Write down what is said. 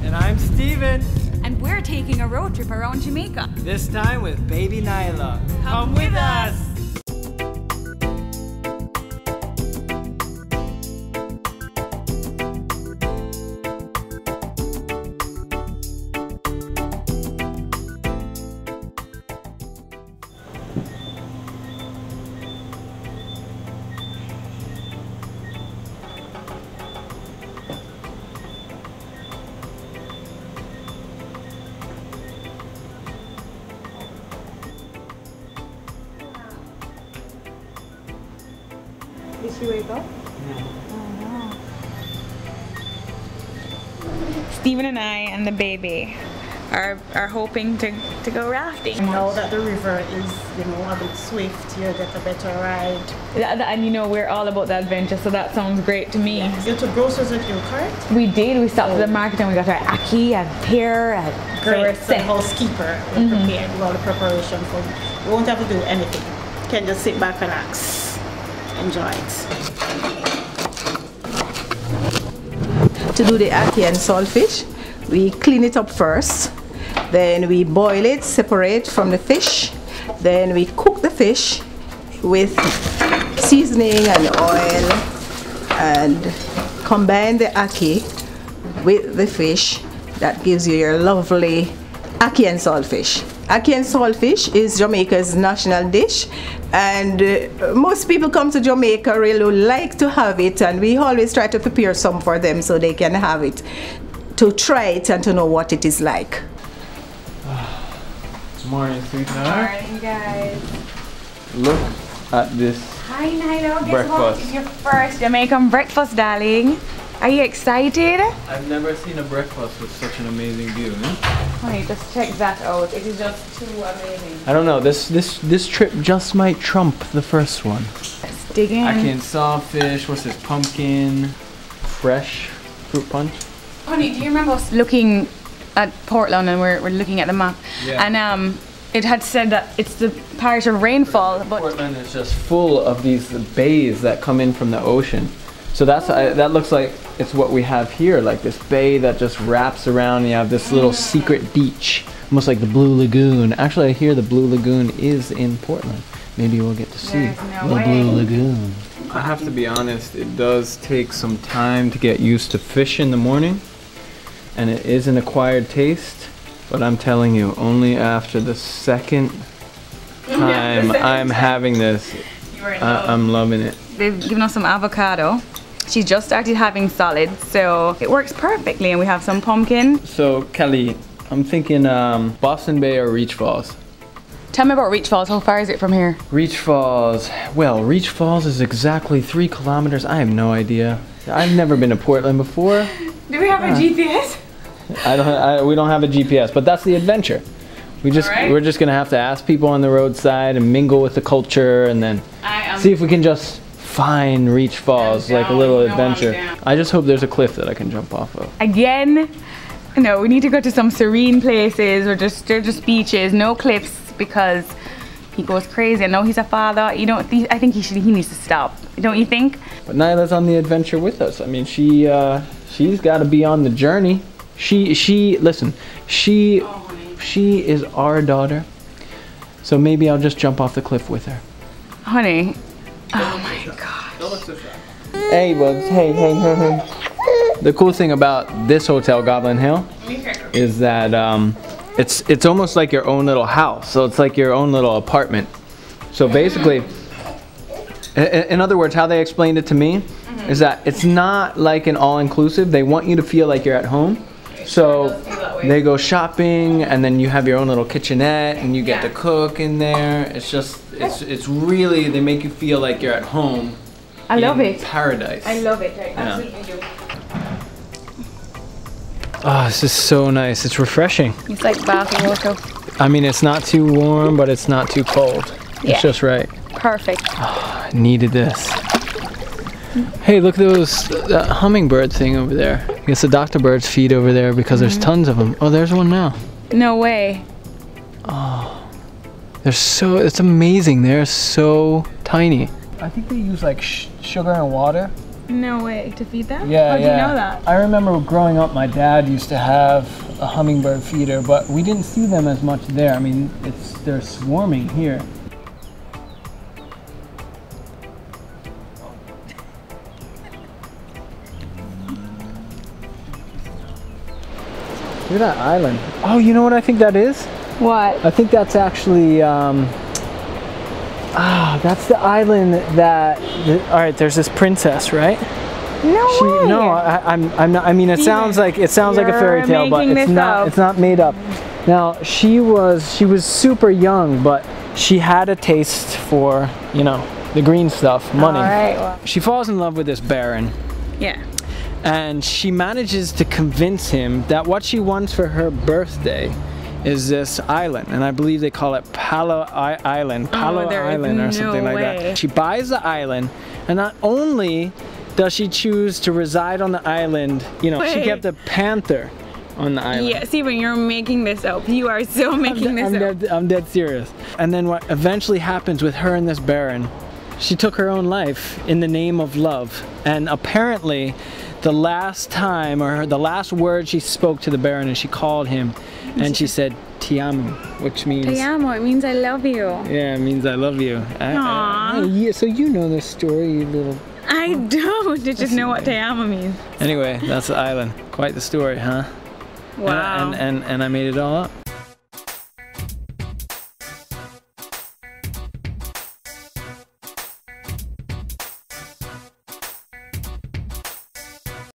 And I'm Steven. And we're taking a road trip around Jamaica. This time with baby Nyla. Come with us! Did she wake up? Yeah. Oh no. Steven and I and the baby are hoping to go rafting. Now that the river is, you know, a bit swift, you get a better ride. And you know, we're all about the adventure, so that sounds great to me. You took groceries with you, correct? We did. We stopped at the market and we got our ackee and pear and Great. so we're So the set. housekeeper will prepare with all the preparation for you. You won't have to do anything. You can just sit back, relax, enjoy it. To do the ackee and saltfish, we clean it up first. Then we boil it separate from the fish. Then we cook the fish with seasoning and oil and combine the ackee with the fish. That gives you your lovely ackee and saltfish. Ackee and saltfish is Jamaica's national dish, and most people come to Jamaica really like to have it, and we always try to prepare some for them so they can have it, to try it and to know what it is like. Morning, sweetheart. Morning, guys. Look at this. Hi, Nyla. Guess Breakfast. what? It's your first Jamaican breakfast, darling. Are you excited? I've never seen a breakfast with such an amazing view. Honey, just check that out. It is just too amazing. I don't know. This trip just might trump the first one. Let's dig in. Ackee and saltfish. What's this? Pumpkin, fresh fruit punch. Honey, do you remember us looking at Portland and we're looking at the map? Yeah. And it had said that it's the parish of Rainfall, but Portland is just full of these bays that come in from the ocean. So that looks like it's what we have here, like this bay that just wraps around. You have this little secret beach, almost like the Blue Lagoon. Actually, I hear the Blue Lagoon is in Portland. Maybe we'll get to see There's no the way. Blue Lagoon. I have to be honest, it does take some time to get used to fish in the morning, and it is an acquired taste. But I'm telling you, only after the second time I'm having this, I'm loving it. they've given us some avocado. She just started having salad, so it works perfectly, and we have some pumpkin. So, Calee, I'm thinking Boston Bay or Reach Falls. Tell me about Reach Falls. How far is it from here? Reach Falls, well, Reach Falls is exactly 3 kilometers. I have no idea. I've never been to Portland before. Do we have a GPS? We don't have a GPS, but that's the adventure. We're just gonna have to ask people on the roadside and mingle with the culture, and then see if we can just find Reach Falls, like a little adventure. I just hope there's a cliff that I can jump off of. Again? No, we need to go to some serene places, or they're just beaches, no cliffs, because he goes crazy. I know he's a father. I think he needs to stop. Don't you think? But Nyla's on the adventure with us. I mean, she's got to be on the journey. Listen, she is our daughter. So maybe I'll just jump off the cliff with her. Honey. Oh my gosh. Don't look so shy. Hey, bugs. Hey. The cool thing about this hotel, Goblin Hill, is that it's almost like your own little house. So it's like your own little apartment. So basically, in other words, how they explained it to me is that it's not like an all-inclusive. They want you to feel like you're at home. So they go shopping, and then you have your own little kitchenette, and you get to cook in there. It's just, it's really, they make you feel like you're at home. I love it. Paradise. I love it. I absolutely do. Oh, this is so nice. It's refreshing. It's like bath water. I mean, it's not too warm, but it's not too cold. It's just right. Perfect. Oh, I needed this. Hey, look at that hummingbird thing over there. I guess the Dr. Birds feed over there because there's tons of them. Oh, there's one now. No way. Oh, it's amazing. They're so tiny. I think they use like sugar and water No way. To feed them? Yeah, How do you know that? I remember growing up, my dad used to have a hummingbird feeder, but we didn't see them as much there. I mean, they're swarming here. Look at that island. Oh, you know what I think that is? What? I think that's actually, that's the island that, all right, there's this princess, right? No way. No, I'm not, I mean, it sounds like a fairy tale, but making it's this not, up. it's not made up. Now, she was super young, but she had a taste for, you know, the green stuff, money. All right, well. She falls in love with this baron. Yeah. And she manages to convince him that what she wants for her birthday is this island, and I believe they call it Palo Island or something like that. She buys the island, and not only does she choose to reside on the island, you know, she kept a panther on the island. Yeah, see, when you're making this up, you are so making this up. I'm dead serious. And then what eventually happens with her and this baron, she took her own life in the name of love, and apparently the last time, or the last word she spoke to the baron, and she called him and she said "Ti amo," which means Te amo, it means I love you. Yeah, it means I love you. Aww. Yeah, so you know the story, you little... I don't. I just know what Te amo means. Anyway, that's the island. Quite the story, huh? Wow. And I made it all up.